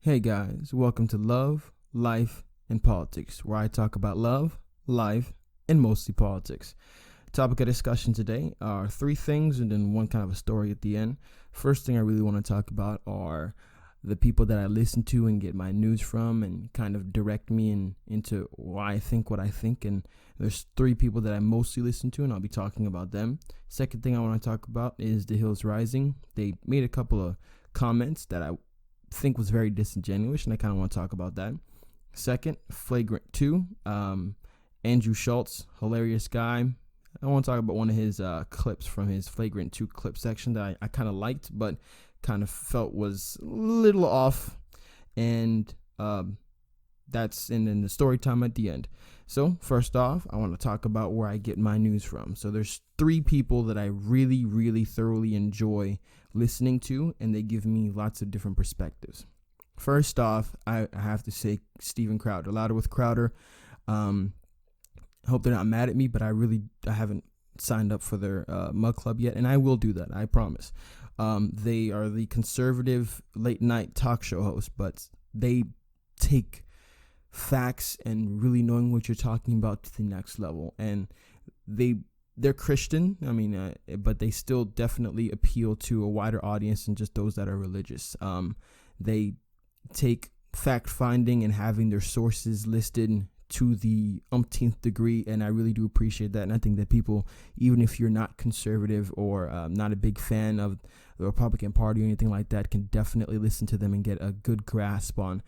Hey guys, welcome to Love, Life, and Politics, where I talk about love, life, and mostly politics. Topic of discussion today are three things and then one kind of a story at the end. First thing I really want to talk about are the people that I listen to and get my news from and kind of direct me into why I think what I think. And there's three people that I mostly listen to, and I'll be talking about them. Second thing I want to talk about is The Hills Rising. They made a couple of comments that I think was very disingenuous, and I kind of want to talk about that. Second, Flagrant 2, Andrew Schultz, hilarious guy. I want to talk about one of his clips from his Flagrant 2 clip section that I kind of liked, but kind of felt was a little off, and that's in the story time at the end. So first off, I want to talk about where I get my news from. So there's three people that I really, really thoroughly enjoy listening to, and they give me lots of different perspectives. First off, I have to say Steven Crowder, Louder with Crowder. I hope they're not mad at me, but I haven't signed up for their mug club yet, and I will do that, I promise. They are the conservative late night talk show host, but they take facts and really knowing what you're talking about to the next level. And they're Christian, but they still definitely appeal to a wider audience than just those that are religious. They take fact finding and having their sources listed to the umpteenth degree, and I really do appreciate that. And I think that people, even if you're not conservative or not a big fan of the Republican Party or anything like that, can definitely listen to them and get a good grasp on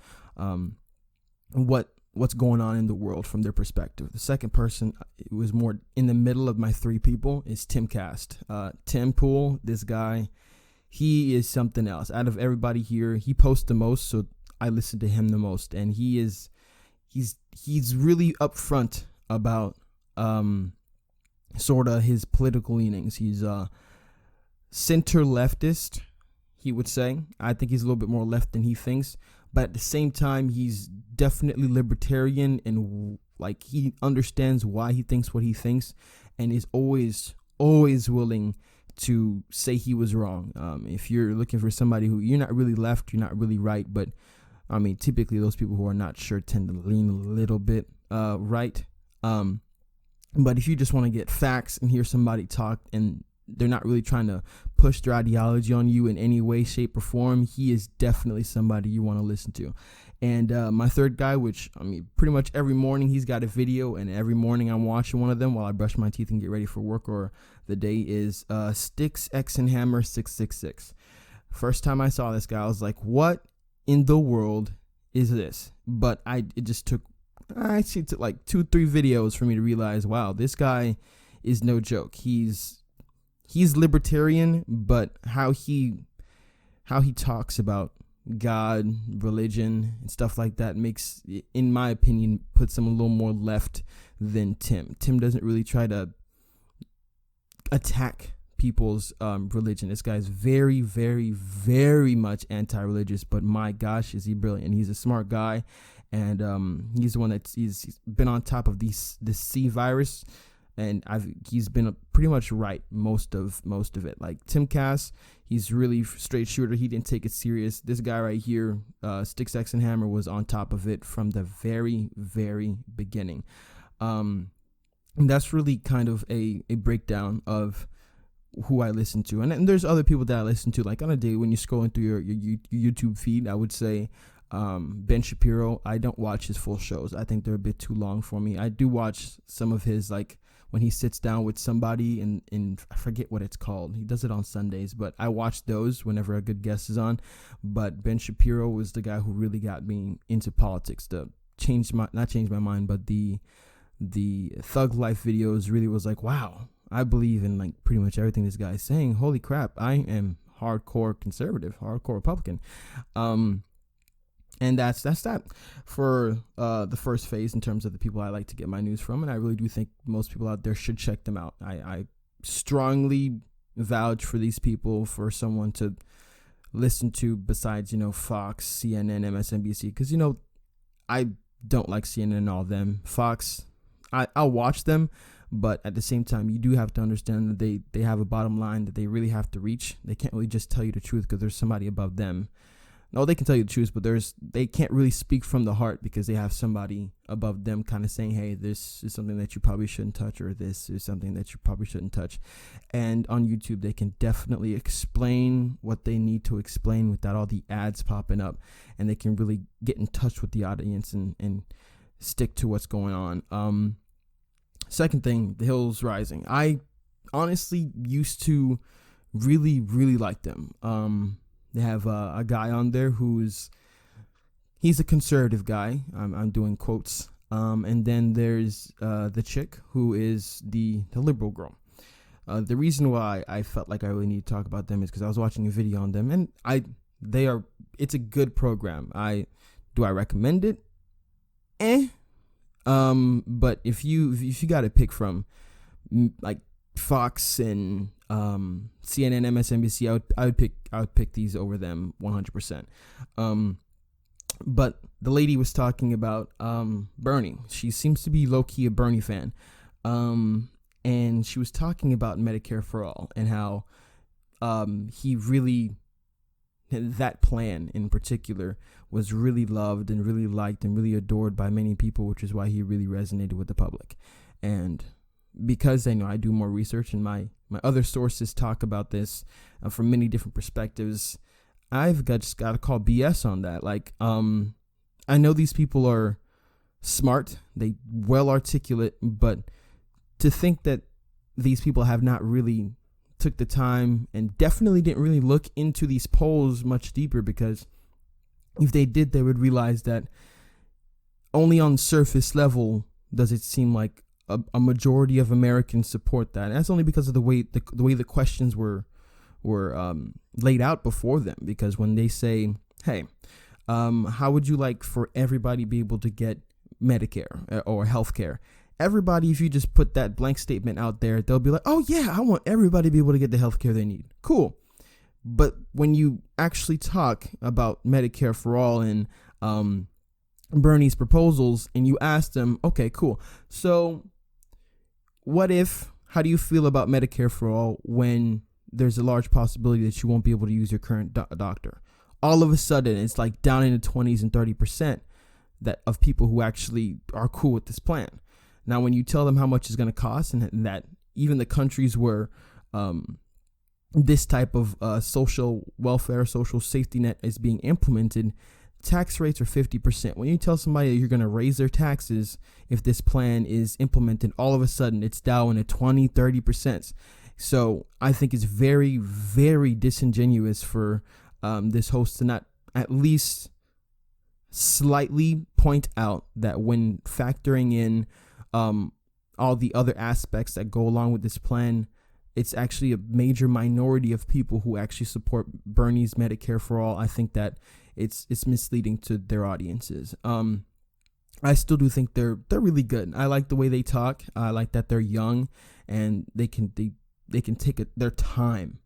what's going on in the world from their perspective. The second person, it was more in the middle of my three people, is Tim Cast. Tim Pool, this guy, he is something else. Out of everybody here, he posts the most, so I listen to him the most, and he's really upfront about sort of his political leanings. He's center leftist, he would say. I think he's a little bit more left than he thinks, but at the same time, he's definitely libertarian, and like he understands why he thinks what he thinks, and is always willing to say he was wrong. If you're looking for somebody who you're not really left, you're not really right, but typically those people who are not sure tend to lean a little bit right. But if you just want to get facts and hear somebody talk and they're not really trying to push their ideology on you in any way, shape, or form, he is definitely somebody you want to listen to. And my third guy, which, pretty much every morning he's got a video, and every morning I'm watching one of them while I brush my teeth and get ready for work or the day, is Sticks, X, and Hammer 666. First time I saw this guy, I was like, what in the world is this? But it took like 2-3 videos for me to realize, wow, this guy is no joke. He's libertarian, but how he talks about God, religion, and stuff like that makes, in my opinion, puts him a little more left than Tim. Tim doesn't really try to attack people's religion. This guy's very, very, very much anti-religious, but my gosh, is he brilliant. He's a smart guy, and he's the one he's been on top of this C virus, and he's been pretty much right most of it. Like Tim Cass, he's really straight shooter. He didn't take it serious. This guy right here, Sticks, X, and Hammer, was on top of it from the very, very beginning. And that's really kind of a breakdown of who I listen to. And there's other people that I listen to, like on a day when you're scrolling through your YouTube feed. I would say Ben Shapiro. I don't watch his full shows. I think they're a bit too long for me. I do watch some of his, like when he sits down with somebody and I forget what it's called. He does it on Sundays, but I watch those whenever a good guest is on. But Ben Shapiro was the guy who really got me into politics. Not change my mind, but the Thug Life videos really was like, wow, I believe in like pretty much everything this guy is saying. Holy crap, I am hardcore conservative, hardcore Republican. And that's that for the first phase in terms of the people I like to get my news from. And I really do think most people out there should check them out. I strongly vouch for these people, for someone to listen to besides, Fox, CNN, MSNBC. Because, I don't like CNN and all of them. Fox, I'll watch them. But at the same time, you do have to understand that they have a bottom line that they really have to reach. They can't really just tell you the truth because there's somebody above them no, they can tell you the truth, but they can't really speak from the heart because they have somebody above them kind of saying, hey, this is something that you probably shouldn't touch, or this is something that you probably shouldn't touch. And on YouTube, they can definitely explain what they need to explain without all the ads popping up, and they can really get in touch with the audience and stick to what's going on. Second thing, The Hills Rising. I honestly used to really, really like them. They have a guy on there he's a conservative guy. I'm doing quotes. And then there's the chick who is the liberal girl. The reason why I felt like I really need to talk about them is because I was watching a video on them, and it's a good program. Do I recommend it? But if you got to pick from like Fox and CNN, MSNBC, I would pick these over them 100%. But the lady was talking about Bernie. She seems to be low-key a Bernie fan. And she was talking about Medicare for All and how he really, that plan in particular, was really loved and really liked and really adored by many people, which is why he really resonated with the public. And because I know I do more research and my other sources talk about this from many different perspectives, I've just got to call BS on that. Like, I know these people are smart, they well articulate, but to think that these people have not really took the time and definitely didn't really look into these polls much deeper, because if they did, they would realize that only on surface level does it seem like a majority of Americans support that. And that's only because of the way the questions were laid out before them. Because when they say, hey, how would you like for everybody to be able to get Medicare or healthcare? Everybody, if you just put that blank statement out there, they'll be like, oh yeah, I want everybody to be able to get the healthcare they need. Cool. But when you actually talk about Medicare for All and Bernie's proposals, and you ask them, okay, cool, so how do you feel about Medicare for All when there's a large possibility that you won't be able to use your current doctor? All of a sudden, it's like down in the 20s and 30% of people who actually are cool with this plan. Now, when you tell them how much it's going to cost, and that even the countries where this type of social welfare, social safety net is being implemented, tax rates are 50%. When you tell somebody that you're going to raise their taxes if this plan is implemented, all of a sudden it's down to 20, 30%. So I think it's very, very disingenuous for this host to not at least slightly point out that when factoring in all the other aspects that go along with this plan, it's actually a major minority of people who actually support Bernie's Medicare for All. I think that it's misleading to their audiences. I still do think they're really good. I like the way they talk. I like that they're young and they can take their time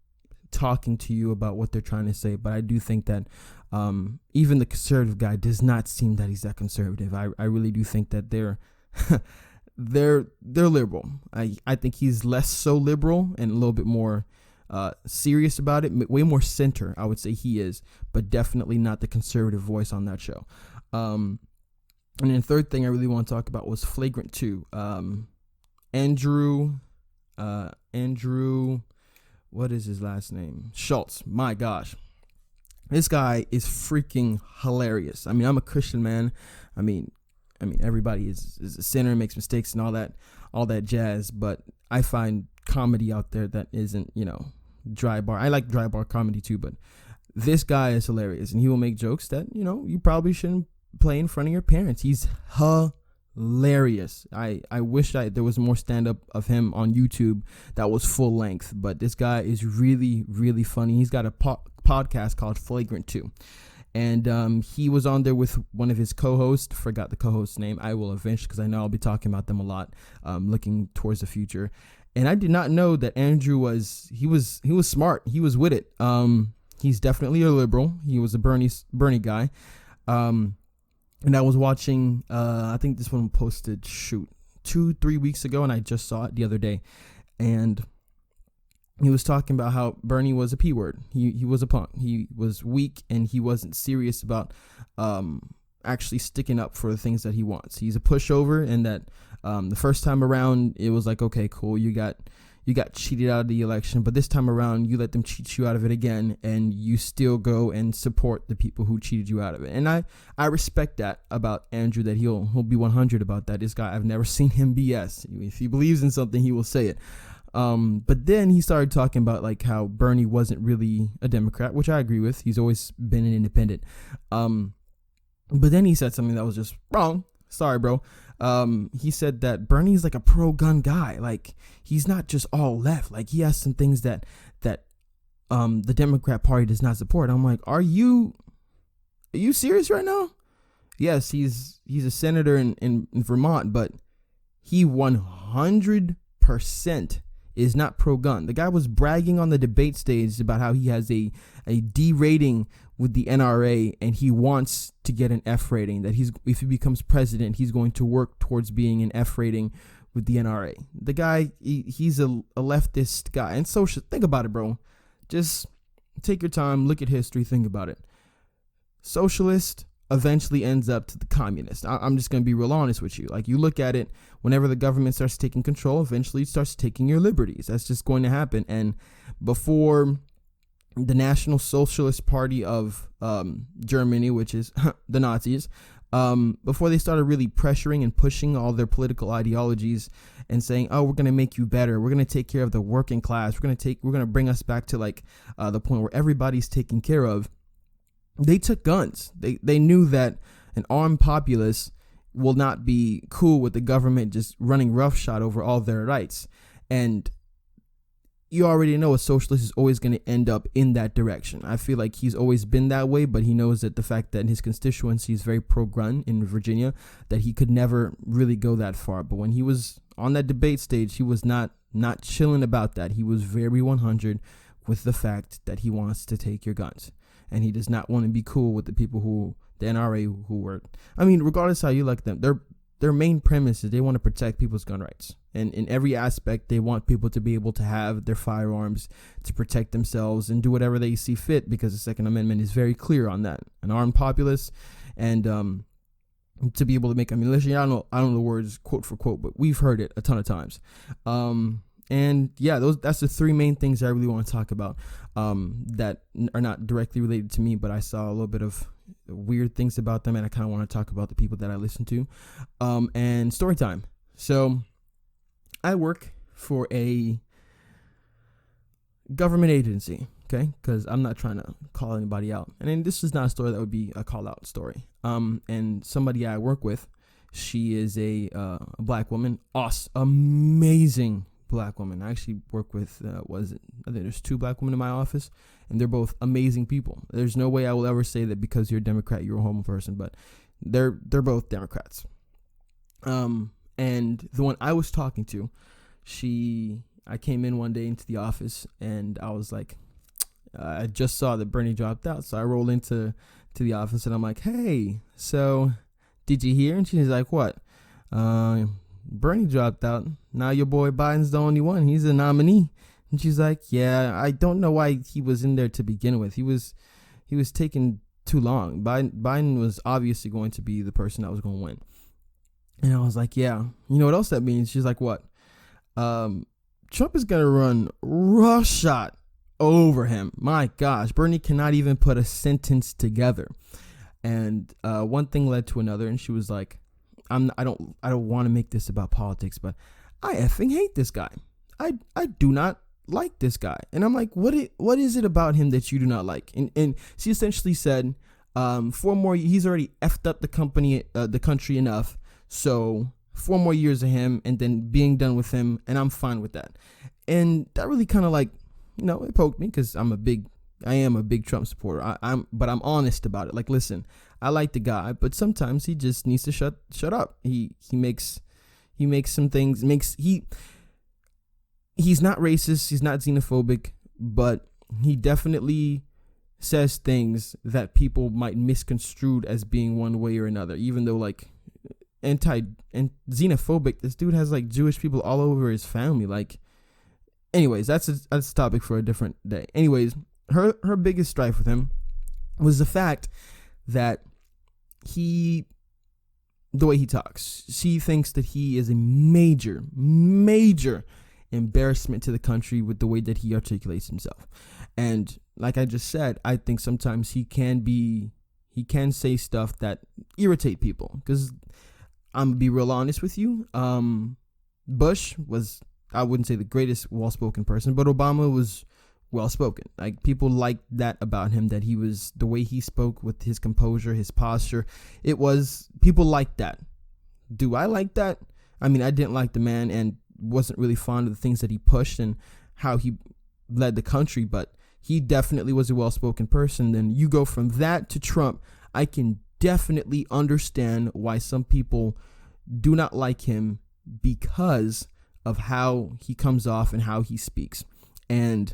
talking to you about what they're trying to say. But I do think that even the conservative guy does not seem that he's that conservative. I really do think that they're they're liberal. I think he's less so liberal and a little bit more serious about it, way more center, I would say he is, but definitely not the conservative voice on that show. And then third thing I really want to talk about was Flagrant 2. Andrew, what is his last name? Schultz. My gosh. This guy is freaking hilarious. I mean, I'm a Christian man. I mean, everybody is a sinner, makes mistakes and all that jazz, but I find comedy out there that isn't, dry bar. I like dry bar comedy too, but this guy is hilarious, and he will make jokes that, you probably shouldn't play in front of your parents. He's hilarious. I wish there was more stand-up of him on YouTube that was full length, but this guy is really, really funny. He's got a podcast called Flagrant 2. And he was on there with one of his co-hosts. Forgot the co-host's name. I will eventually, because I know I'll be talking about them a lot, looking towards the future. And I did not know that Andrew was smart. He was with it. He's definitely a liberal. He was a Bernie guy. And I was watching, I think this one posted 2-3 weeks ago, and I just saw it the other day. And he was talking about how Bernie was a P word. He was a punk. He was weak, and he wasn't serious about actually sticking up for the things that he wants. He's a pushover, and that the first time around it was like, okay, cool, you got cheated out of the election, but this time around you let them cheat you out of it again, and you still go and support the people who cheated you out of it. And I respect that about Andrew, that he'll be 100 about that. This guy, I've never seen him BS. If he believes in something, he will say it. But then he started talking about like how Bernie wasn't really a Democrat, which I agree with. He's always been an independent. But then he said something that was just wrong. Sorry, bro. He said that Bernie's like a pro-gun guy. Like, he's not just all left. Like, he has some things that the Democrat Party does not support. I'm like, are you serious right now? Yes, he's a senator in Vermont, but he 100% is not pro-gun. The guy was bragging on the debate stage about how he has a D rating with the NRA, and he wants to get an F rating, that if he becomes president, he's going to work towards being an F rating with the NRA. The guy, he's a leftist guy. And social, think about it, bro. Just take your time, look at history, think about it. Socialist eventually ends up to the communist. I'm just going to be real honest with you. Like, you look at it, whenever the government starts taking control, eventually it starts taking your liberties. That's just going to happen. And before the National Socialist Party of Germany, which is the Nazis, before they started really pressuring and pushing all their political ideologies and saying, oh, we're going to make you better, we're going to take care of the working class, we're going to bring us back to like the point where everybody's taken care of, they took guns. They knew that an armed populace will not be cool with the government just running roughshod over all their rights. And you already know a socialist is always going to end up in that direction. I feel like he's always been that way, but he knows that the fact that his constituency is very pro-gun in Virginia, that he could never really go that far. But when he was on that debate stage, he was not chilling about that. He was very 100 with the fact that he wants to take your guns. And he does not want to be cool with the people the NRA who were, I mean, regardless how you like them, their main premise is they want to protect people's gun rights. And in every aspect, they want people to be able to have their firearms to protect themselves and do whatever they see fit, because the Second Amendment is very clear on that. An armed populace, and to be able to make a militia. I don't know the words quote for quote, but we've heard it a ton of times. And yeah, that's the three main things I really want to talk about that are not directly related to me, but I saw a little bit of weird things about them, and I kind of want to talk about the people that I listen to. And story time. So I work for a government agency, okay? Because I'm not trying to call anybody out. And then this is not a story that would be a call out story. And somebody I work with, she is a black woman, amazing black woman. I actually work with, I think there's 2 black women in my office, and they're both amazing people. There's no way I will ever say that because you're a Democrat, you're a homo person, but they're both Democrats. And the one I was talking to, I came in one day into the office, and I was like, I just saw that Bernie dropped out. So I rolled into the office, and I'm like, hey, so did you hear? And she's like, what? Bernie dropped out. Now your boy Biden's the only one. He's a nominee. And she's like, yeah, I don't know why he was in there to begin with. He was taking too long. Biden was obviously going to be the person that was going to win. And I was like, yeah. You know what else that means? She's like, what? Trump is going to run roughshod over him. My gosh, Bernie cannot even put a sentence together. And one thing led to another, and she was like, I don't want to make this about politics, but I effing hate this guy. I do not like this guy. And I'm like, what is it about him that you do not like? And she essentially said, 4 more, he's already effed up the country enough. So 4 more years of him and then being done with him, and I'm fine with that. And that really kind of like, it poked me, because I am a big Trump supporter. But I'm honest about it. Like, listen, I like the guy, but sometimes he just needs to shut up. He makes some things, he's not racist, he's not xenophobic, but he definitely says things that people might misconstrue as being one way or another, even though like and xenophobic, this dude has like Jewish people all over his family. Like, anyways, that's a topic for a different day. Anyways, her biggest strife with him was the fact that the way he talks. She thinks that he is a major embarrassment to the country with the way that he articulates himself. And like I just said, I think sometimes he can say stuff that irritate people. Because I'm gonna be real honest with you. Bush was, I wouldn't say the greatest well-spoken person, but Obama was well-spoken. Like, people liked that about him, that he was, the way he spoke with his composure, his posture. People liked that. Do I like that? I mean, I didn't like the man and wasn't really fond of the things that he pushed and how he led the country, but he definitely was a well-spoken person. Then you go from that to Trump. I can definitely understand why some people do not like him because of how he comes off and how he speaks. And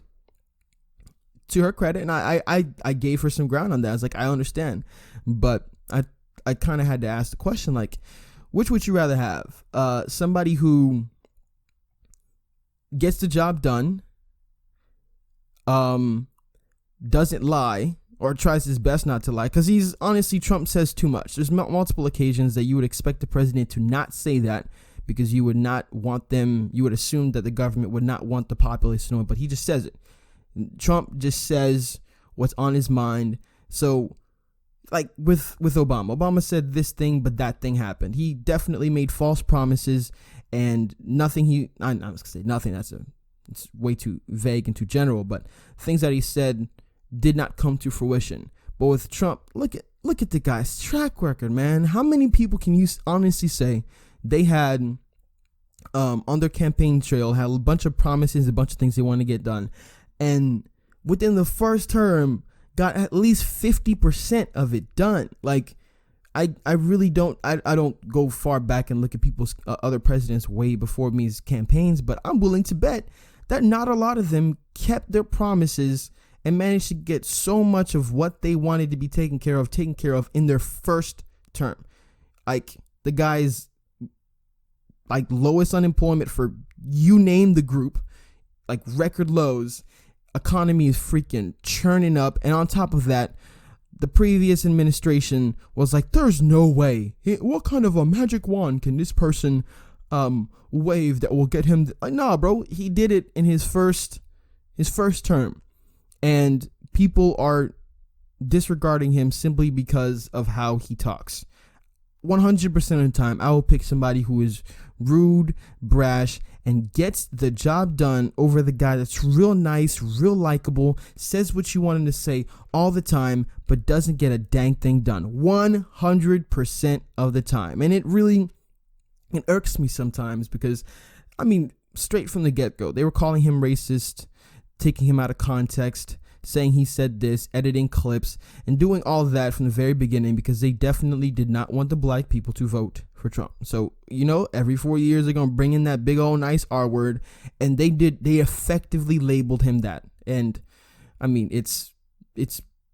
to her credit, and I gave her some ground on that. I was like, I understand, but I kind of had to ask the question, like, which would you rather have? Somebody who gets the job done, doesn't lie, or tries his best not to lie, because Trump says too much. There's multiple occasions that you would expect the president to not say that, because you would assume that the government would not want the populace to know it, but he just says it. Trump just says what's on his mind. So, like with Obama said this thing, but that thing happened. He definitely made false promises, and I'm not gonna say nothing. It's way too vague and too general, but things that he said did not come to fruition. But with Trump, look at the guy's track record, man. How many people can you honestly say they had on their campaign trail, had a bunch of promises, a bunch of things they want to get done, and within the first term got at least 50% of it done? Like, I really don't go far back and look at people's other presidents way before me's campaigns, but I'm willing to bet that not a lot of them kept their promises and managed to get so much of what they wanted to be taken care of in their first term. Like, the guy's like lowest unemployment for you name the group, like record lows. Economy is freaking churning up, and on top of that, the previous administration was like, there's no way. What kind of a magic wand can this person wave that will get him? Like, nah, bro, he did it in his first term, and people are disregarding him simply because of how he talks. 100% of the time, I will pick somebody who is rude, brash, and gets the job done over the guy that's real nice, real likable, says what you want him to say all the time, but doesn't get a dang thing done 100% of the time. And it irks me sometimes because, I mean, straight from the get-go, they were calling him racist, taking him out of context, saying he said this, editing clips, and doing all of that from the very beginning because they definitely did not want the black people to vote for Trump. So, every 4 years they're going to bring in that big old nice R word, and they effectively labeled him that. And I mean, it's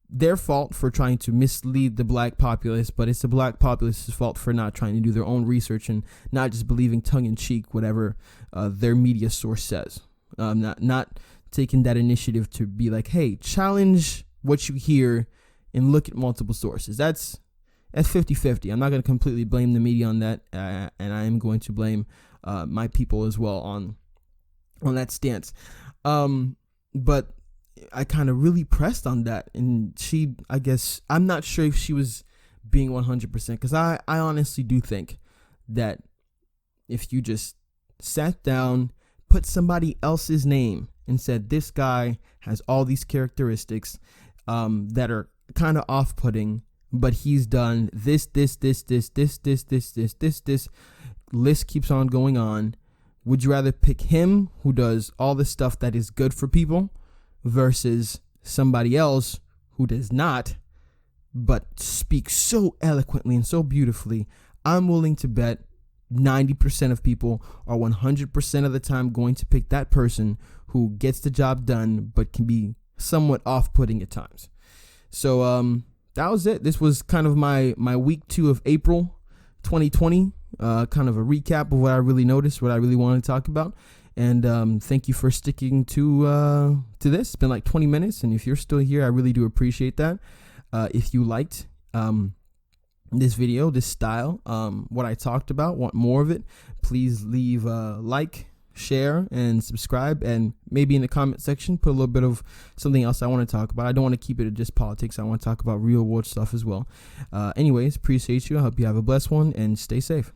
their fault for trying to mislead the black populace, but it's the black populace's fault for not trying to do their own research and not just believing tongue in cheek whatever their media source says. Not taking that initiative to be like, hey, challenge what you hear and look at multiple sources. That's 50-50. I'm not going to completely blame the media on that, and I am going to blame my people as well on that stance. But I kind of really pressed on that, and I guess, I'm not sure if she was being 100%, because I honestly do think that if you just sat down, put somebody else's name, and said, this guy has all these characteristics that are kind of off-putting, but he's done this, list keeps on going on. Would you rather pick him, who does all the stuff that is good for people, versus somebody else who does not, but speaks so eloquently and so beautifully? I'm willing to bet 90% of people are 100% of the time going to pick that person who gets the job done, but can be somewhat off-putting at times. So that was it. This was kind of my week 2 of April 2020, kind of a recap of what I really noticed, what I really wanted to talk about. And thank you for sticking to this. It's been like 20 minutes, and if you're still here, I really do appreciate that. If you liked this video, this style, what I talked about, want more of it, please leave a like, share, and subscribe, and maybe in the comment section put a little bit of something else I want to talk about. I don't want to keep it at just politics. I want to talk about real world stuff as well. Anyways, appreciate you. I hope you have a blessed one and stay safe.